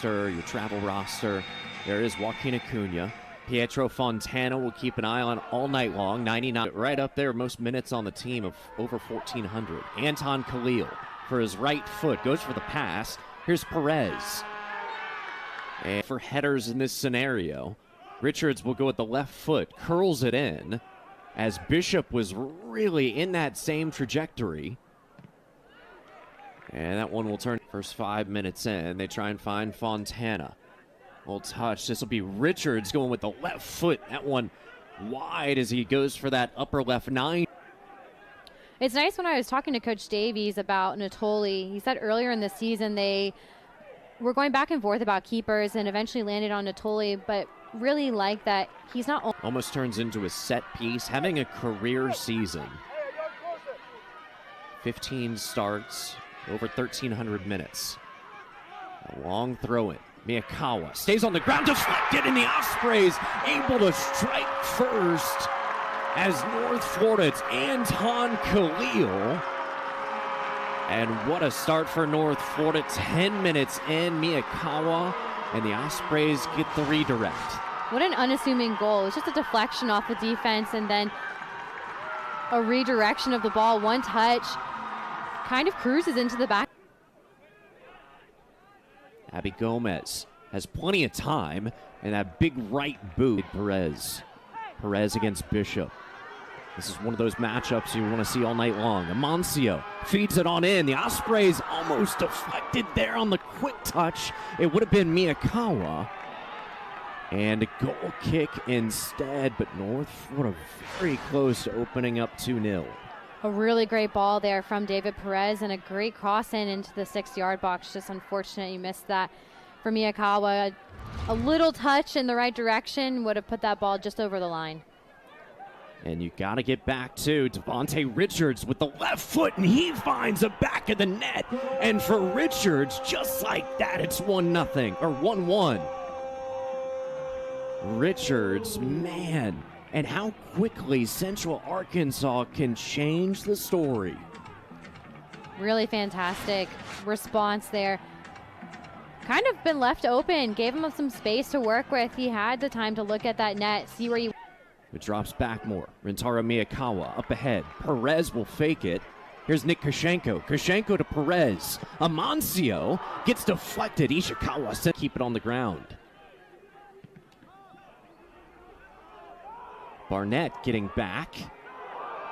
roster, your travel roster. There is Joaquin Acuna. Pietro Fontana will keep an eye on all night long. 99, right up there, most minutes on the team of over 1,400. Anton Khalil for his right foot, goes for the pass. Here's Perez. And for headers in this scenario, Richards will go with the left foot, curls it in, as Bishop was really in that same trajectory. And that one will turn. First 5 minutes in, they try and find Fontana. Well touch. This will be Richards going with the left foot. That one wide as he goes for that upper left 9. It's nice when I was talking to Coach Davies about Natoli. He said earlier in the season they were going back and forth about keepers and eventually landed on Natoli, but really like that he's not. Almost turns into a set piece, having a career season. 15 starts, over 1,300 minutes. A long throw in. Miyakawa stays on the ground, deflected, and the Ospreys able to strike first as North Florida. It's Anton Khalil. And what a start for North Florida. 10 minutes in, Miyakawa, and the Ospreys get the redirect. What an unassuming goal. It's just a deflection off the defense and then a redirection of the ball. One touch, kind of cruises into the back. Abby Gomez has plenty of time, and that big right boot. Perez against Bishop. This is one of those matchups you want to see all night long. Amancio feeds it on in. The Ospreys almost deflected there on the quick touch. It would have been Miyakawa. And a goal kick instead, but North Florida very close to opening up 2-0. A really great ball there from David Perez and a great cross in into the 6-yard box. Just unfortunate you missed that for Miyakawa. A little touch in the right direction would have put that ball just over the line. And you got to get back to Devontae Richards with the left foot, and he finds the back of the net. And for Richards, just like that, it's 1-0 or 1-1. Richards, man. And how quickly Central Arkansas can change the story. Really fantastic response there. Kind of been left open, gave him some space to work with. He had the time to look at that net, see where he... It drops back more. Rintaro Miyakawa up ahead. Perez will fake it. Here's Nick Koshenko. Koshenko to Perez. Amancio gets deflected. Ishikawa said keep it on the ground. Barnett getting back.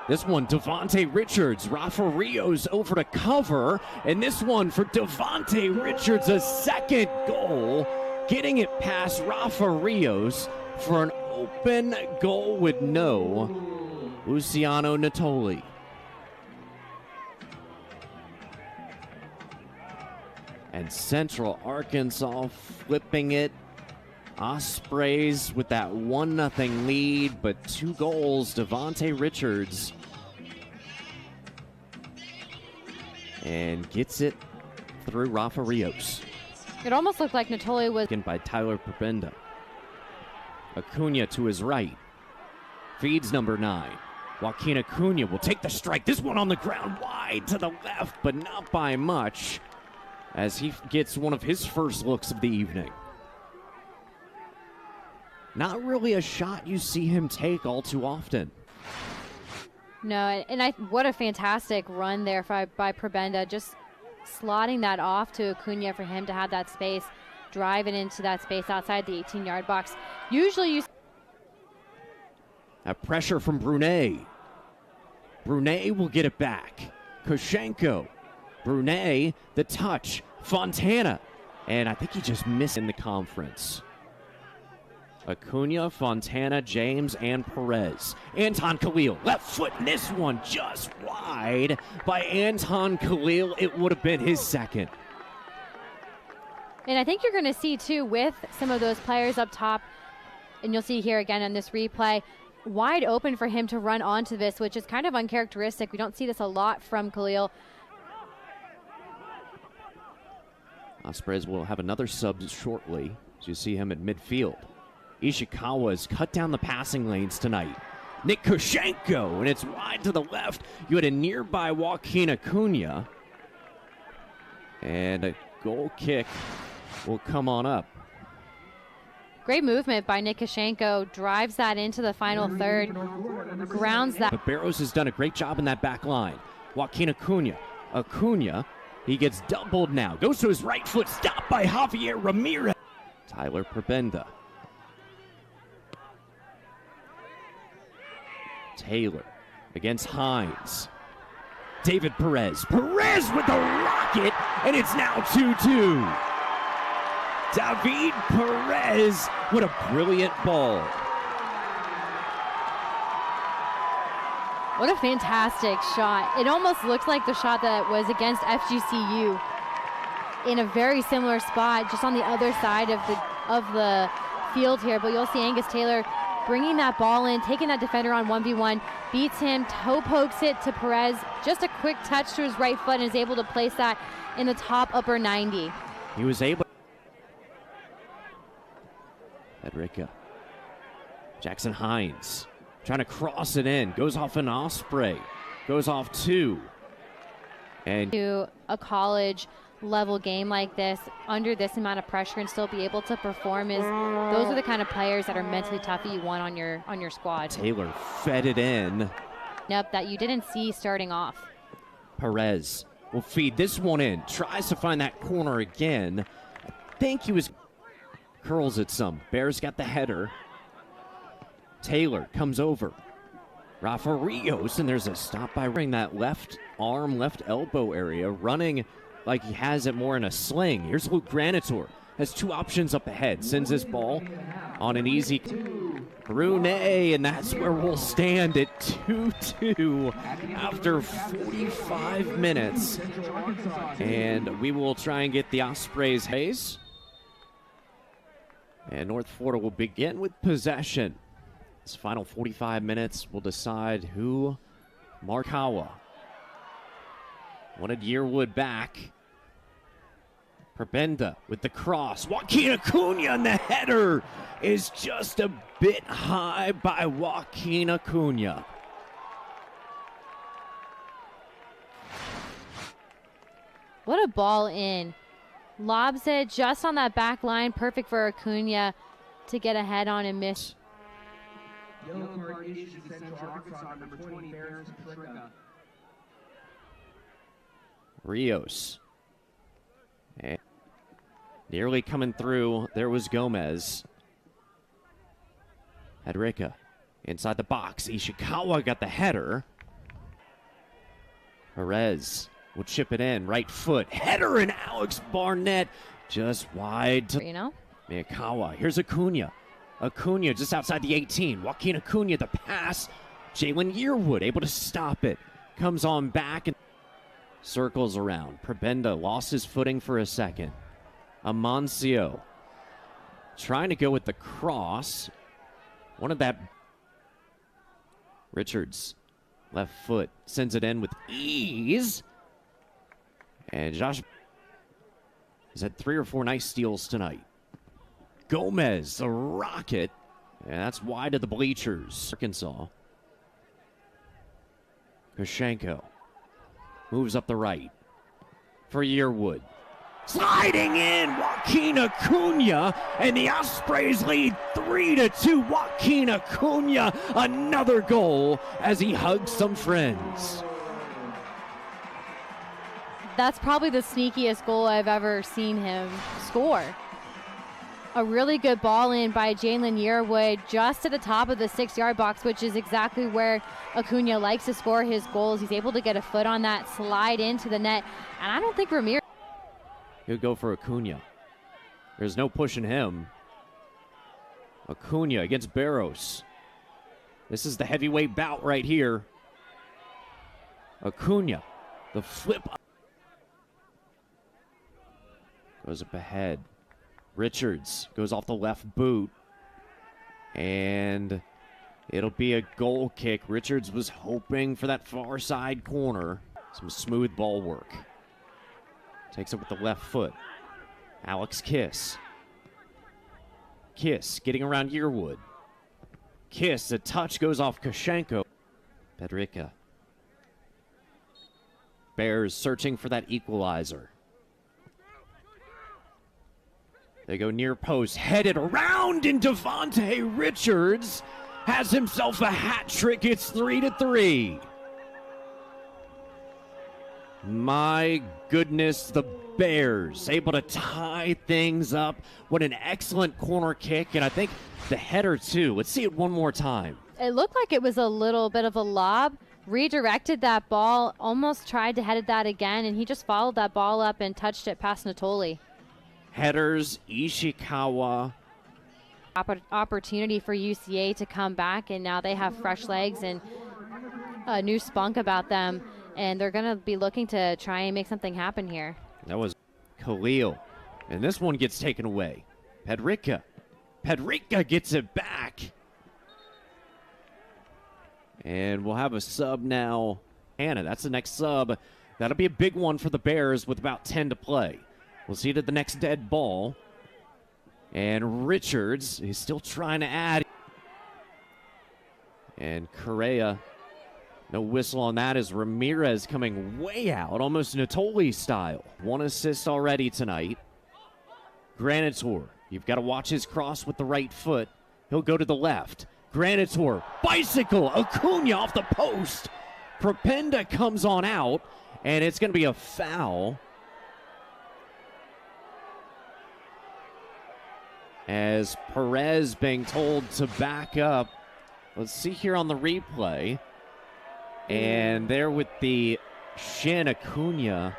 This one, Devontae Richards. Rafa Rios over to cover. And this one for Devontae Richards, a second goal. Getting it past Rafa Rios for an open goal with no Luciano Natoli. And Central Arkansas flipping it. Ospreys with that 1-0 lead, but 2 goals. Devontae Richards. And gets it through Rafa Rios. It almost looked like Natoli was... By Tyler Perbenda. Acuna to his right. Feeds number 9. Joaquin Acuna will take the strike. This one on the ground wide to the left, but not by much, as he gets one of his first looks of the evening. Not really a shot you see him take all too often. No, and what a fantastic run there by Perbenda, just slotting that off to Acuna for him to have that space, drive it into that space outside the 18-yard box. Usually you... A pressure from Brunet. Brunet will get it back. Koshenko. Brunet, the touch. Fontana. And I think he just missed in the conference. Acuna, Fontana, James, and Perez. Anton Khalil, left foot, and this one just wide by Anton Khalil. It would have been his second. And I think you're going to see, too, with some of those players up top, and you'll see here again on this replay, wide open for him to run onto this, which is kind of uncharacteristic. We don't see this a lot from Khalil. Ospreys will have another sub shortly, as you see him at midfield. Ishikawa has cut down the passing lanes tonight. Nick Koshenko, and it's wide to the left. You had a nearby Joaquin Acuna. And a goal kick will come on up. Great movement by Nick Koshenko. Drives that into the final third. Grounds that. But Barrows has done a great job in that back line. Joaquin Acuna. Acuna, he gets doubled now. Goes to his right foot. Stopped by Javier Ramirez. Tyler Prebenda. Taylor against Hines. David Perez. Perez with the rocket, and it's now 2-2. David Perez with a brilliant ball. What a fantastic shot. It almost looks like the shot that was against FGCU in a very similar spot, just on the other side of the field here. But you'll see Angus Taylor bringing that ball in, taking that defender on 1v1, beats him, toe pokes it to Perez. Just a quick touch to his right foot and is able to place that in the top upper 90. He was able. Edrica. Jackson Hines trying to cross it in. Goes off an Osprey. Goes off two. And to a college level game like this, under this amount of pressure and still be able to perform, is those are the kind of players that are mentally tough that you want on your squad. Taylor fed it in. Yep, that you didn't see starting off. Perez will feed this one in. Tries to find that corner again. I think he was. Curls it some. Bears got the header. Taylor comes over. Rafa Rios, and there's a stop by running that left arm, left elbow area, running like he has it more in a sling. Here's Luke Granitor. Has two options up ahead. Sends this ball on an easy Brunet, and that's where we'll stand at 2-2 after 45 minutes. And we will try and get the Ospreys haze. And North Florida will begin with possession. This final 45 minutes will decide who. Markawa wanted Yearwood back. Prebenda with the cross. Joaquin Acuna, and the header is just a bit high by Joaquin Acuna. What a ball in. Lobs it just on that back line. Perfect for Acuna to get ahead on and miss. Yellow card issued to Central Arkansas, number 20, Bears Patrica. Rios. And nearly coming through, there was Gomez. Edrica inside the box. Ishikawa got the header. Perez will chip it in. Right foot. Header, and Alex Barnett just wide to Miyakawa. Here's Acuna. Acuna just outside the 18. Joaquin Acuna, the pass. Jalen Yearwood able to stop it. Comes on back and circles around. Prebenda lost his footing for a second. Amancio trying to go with the cross. One of that. Richards, left foot, sends it in with ease. And Josh has had 3 or 4 nice steals tonight. Gomez, the rocket. And that's wide of the bleachers. Arkansas. Koshenko moves up the right for Yearwood. Sliding in, Joaquin Acuna, and the Ospreys lead 3-2. Joaquin Acuna, another goal as he hugs some friends. That's probably the sneakiest goal I've ever seen him score. A really good ball in by Jalen Yearwood just to the top of the 6-yard box, which is exactly where Acuna likes to score his goals. He's able to get a foot on that, slide into the net, and I don't think Ramirez. He'll go for Acuna. There's no pushing him. Acuna against Barrows. This is the heavyweight bout right here. Acuna, the flip. Goes up ahead. Richards goes off the left boot. And it'll be a goal kick. Richards was hoping for that far side corner. Some smooth ball work. Takes it with the left foot. Alex Kiss. Kiss getting around Yearwood. Kiss, the touch goes off Koshenko. Pedrica. Bears searching for that equalizer. They go near post, headed around, and Devontae Richards has himself a hat trick. It's 3-3. My goodness, the Bears able to tie things up. What an excellent corner kick, and I think the header too. Let's see it one more time. It looked like it was a little bit of a lob. Redirected that ball, almost tried to head that again, and he just followed that ball up and touched it past Natoli. Headers, Ishikawa. Opportunity for UCA to come back, and now they have fresh legs and a new spunk about them, and they're going to be looking to try and make something happen here. That was Khalil, and this one gets taken away. Pedrica gets it back. And we'll have a sub now. Anna, that's the next sub. That'll be a big one for the Bears with about 10 to play. We'll see it at the next dead ball. And Richards is still trying to add. And Correa, no whistle on that as Ramirez coming way out, almost Natoli style. 1 assist already tonight. Granitor, you've got to watch his cross with the right foot. He'll go to the left. Granitor, bicycle, Acuna off the post. Propenda comes on out, and it's going to be a foul. As Perez being told to back up. Let's see here on the replay. And there with the shin, Acuna.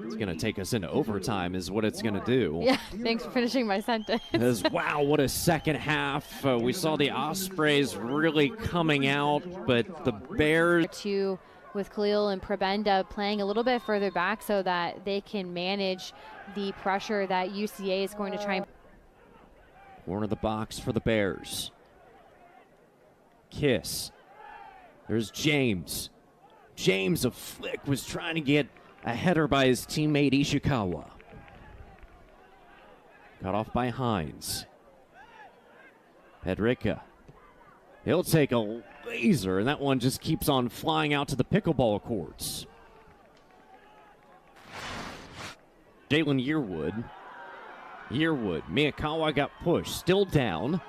It's going to take us into overtime is what it's going to do. Yeah, thanks for finishing my sentence. Wow, what a second half. We saw the Ospreys really coming out, but the Bears... With Khalil and Prebenda playing a little bit further back so that they can manage the pressure that UCA is going to try and... Corner of the box for the Bears. Kiss. There's James. James, a flick, was trying to get a header by his teammate Ishikawa. Cut off by Hines. Pedrica. He'll take a laser, and that one just keeps on flying out to the pickleball courts. Jalen Yearwood. Miyakawa got pushed. Still down.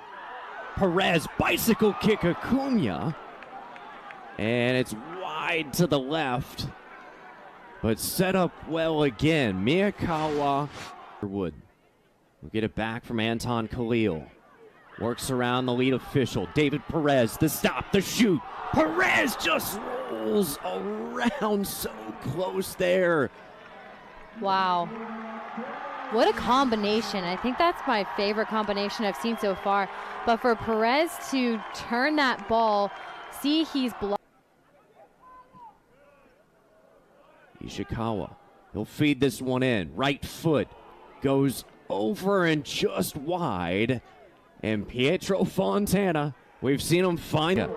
Perez, bicycle kick, Acuna. And it's wide to the left. But set up well again. Miyakawa. Yearwood will get it back from Anton Khalil. Works around the lead official. David Perez, the stop, the shoot. Perez just rolls around so close there. Wow. What a combination. I think that's my favorite combination I've seen so far. But for Perez to turn that ball, see he's blocked. Ishikawa, he'll feed this one in. Right foot goes over and just wide. And Pietro Fontana, we've seen him find it.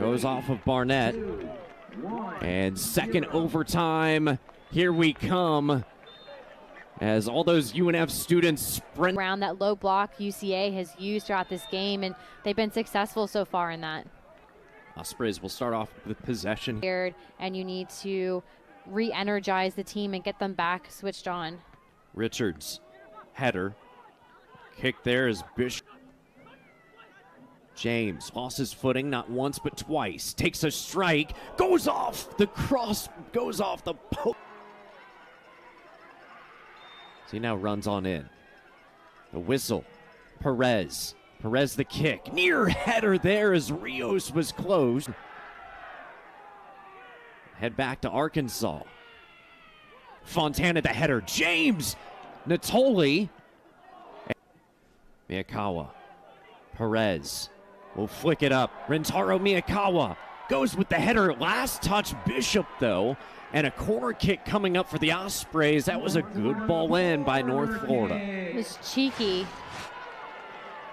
Goes off of Barnett. And second overtime, here we come. As all those UNF students sprint. Around that low block UCA has used throughout this game, and they've been successful so far in that. Ospreys will start off with possession. And you need to re-energize the team and get them back switched on. Richards, header. Kick there is Bishop. James lost his footing not once but twice. Takes a strike. Goes off the cross. Goes off the post. So he now runs on in. The whistle. Perez the kick. Near header there as Rios was closed. Head back to Arkansas. Fontana the header. James. Natoli. Miyakawa. Perez will flick it up. Rentaro Miyakawa goes with the header. Last touch Bishop, though. And a corner kick coming up for the Ospreys. That was a good ball in by North Florida. It was cheeky.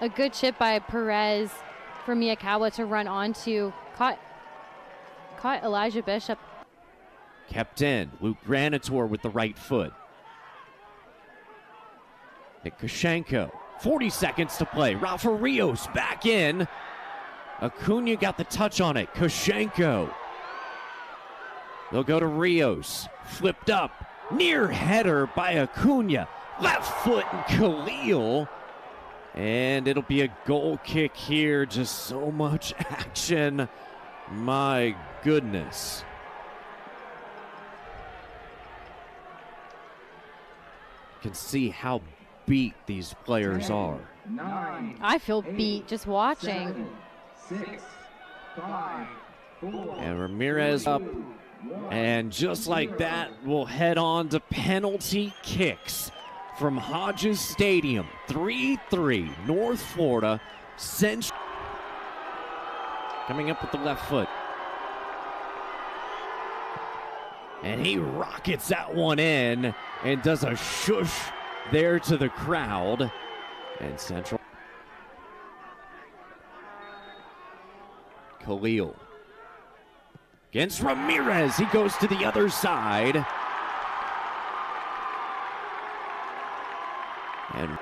A good chip by Perez for Miyakawa to run onto. Caught Elijah Bishop. Kept in. Luke Granitor with the right foot. Nick Koshenko. 40 seconds to play. Rafa Rios back in. Acuna got the touch on it. Koshenko. They'll go to Rios. Flipped up. Near header by Acuna. Left foot and Khalil. And it'll be a goal kick here. Just so much action. My goodness. You can see how beat these players are. 9, I feel beat just watching. 7, 6, 5, 4, And Ramirez up. And just like that, we'll head on to penalty kicks from Hodges Stadium. 3-3, North Florida. Central. Coming up with the left foot. And he rockets that one in and does a shush there to the crowd. And Central. Khalil. Against Ramirez. He goes to the other side. And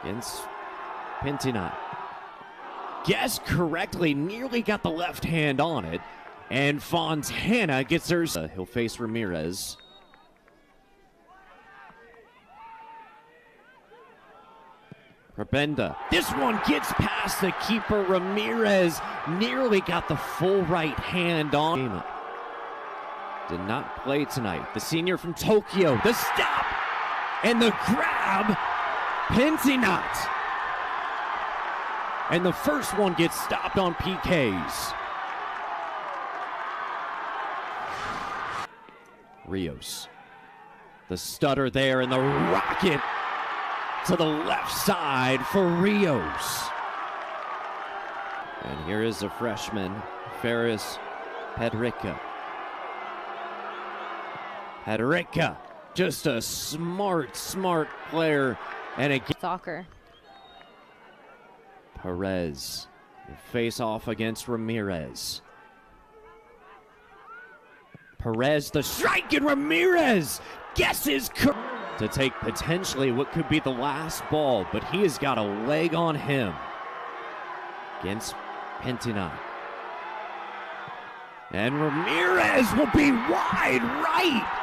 against Pintinat. Guessed correctly, nearly got the left hand on it. And Fontana gets hers. He'll face Ramirez. Rabenda. This one gets past the keeper. Ramirez nearly got the full right hand on him. Did not play tonight. The senior from Tokyo. The stop and the grab. Pintinat. And the first one gets stopped on PKs. Rios. The stutter there and the rocket to the left side for Rios. And here is a freshman, Ferris Pedrica. Pedrica, just a smart player. And again, Soccer. Perez will face off against Ramirez. Perez, the strike, and Ramirez guesses to take potentially what could be the last ball, but he has got a leg on him against Pintinat. And Ramirez will be wide right.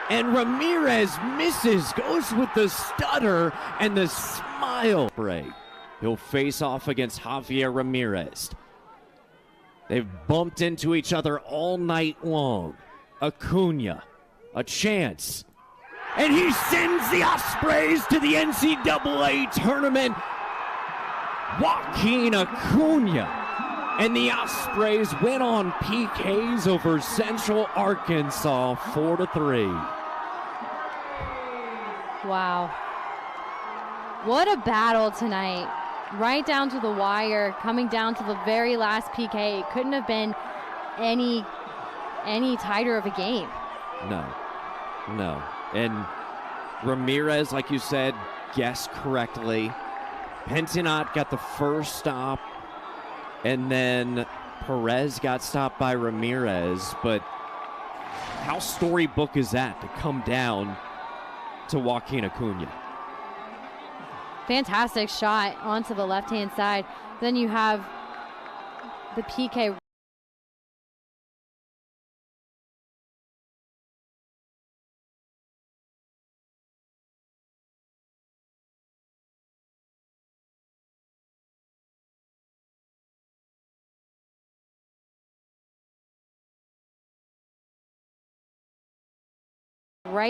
And Ramirez misses, goes with the stutter and the smile. He'll face off against Javier Ramirez. They've bumped into each other all night long. Acuna, a chance. And he sends the Ospreys to the NCAA tournament. Joaquin Acuna. And the Ospreys win on PKs over Central Arkansas 4-3. Wow. What a battle tonight. Right down to the wire, coming down to the very last PK. It couldn't have been any tighter of a game. No. And Ramirez, like you said, guessed correctly. Pintinat got the first stop, and then Perez got stopped by Ramirez. But how storybook is that to come down to Joaquin Acuna? Fantastic shot onto the left-hand side. Then you have the PK